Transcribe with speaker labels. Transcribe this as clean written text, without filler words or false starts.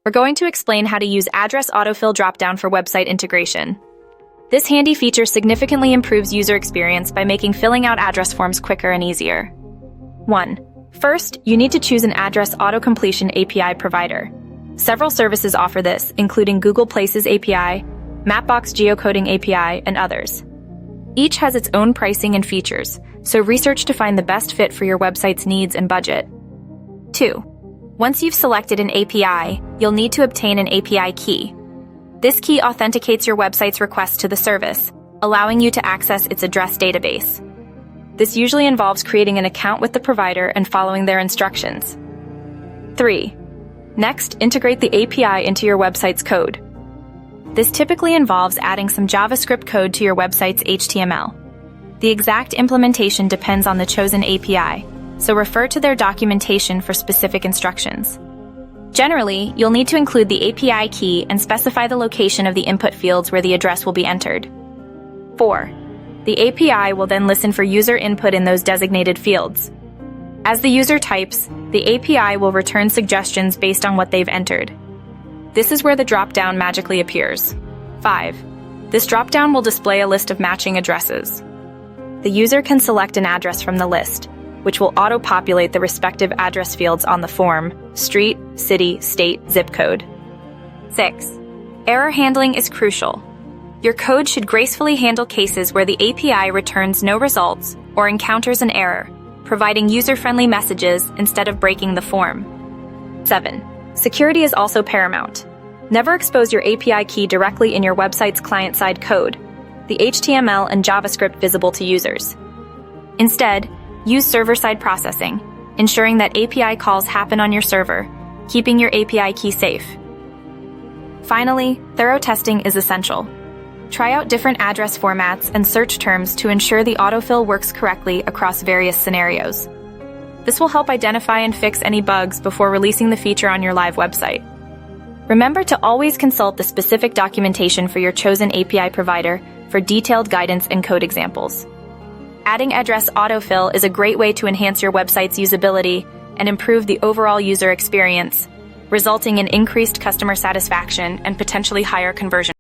Speaker 1: we're going to explain how to use Address Autofill Dropdown for website integration. This handy feature significantly improves user experience by making filling out address forms quicker and easier. 1. First, you need to choose an address auto-completion API provider. Several services offer this, including Google Places API, Mapbox Geocoding API, and others. Each has its own pricing and features, so research to find the best fit for your website's needs and budget. 2. Once you've selected an API, you'll need to obtain an API key. This key authenticates your website's request to the service, allowing you to access its address database. This usually involves creating an account with the provider and following their instructions. 3. Next, integrate the API into your website's code. This typically involves adding some JavaScript code to your website's HTML. The exact implementation depends on the chosen API, so refer to their documentation for specific instructions. Generally, you'll need to include the API key and specify the location of the input fields where the address will be entered. 4. The API will then listen for user input in those designated fields. As the user types, the API will return suggestions based on what they've entered. This is where the drop-down magically appears. 5. This drop-down will display a list of matching addresses. The user can select an address from the list, which will auto-populate the respective address fields on the form: street, city, state, zip code. 6. Error handling is crucial. Your code should gracefully handle cases where the API returns no results or encounters an error, providing user-friendly messages instead of breaking the form. 7. Security is also paramount. Never expose your API key directly in your website's client-side code, the HTML and JavaScript visible to users. Instead, use server-side processing, ensuring that API calls happen on your server, keeping your API key safe. Finally, thorough testing is essential. Try out different address formats and search terms to ensure the autofill works correctly across various scenarios. This will help identify and fix any bugs before releasing the feature on your live website. Remember to always consult the specific documentation for your chosen API provider for detailed guidance and code examples. Adding address autofill is a great way to enhance your website's usability and improve the overall user experience, resulting in increased customer satisfaction and potentially higher conversion.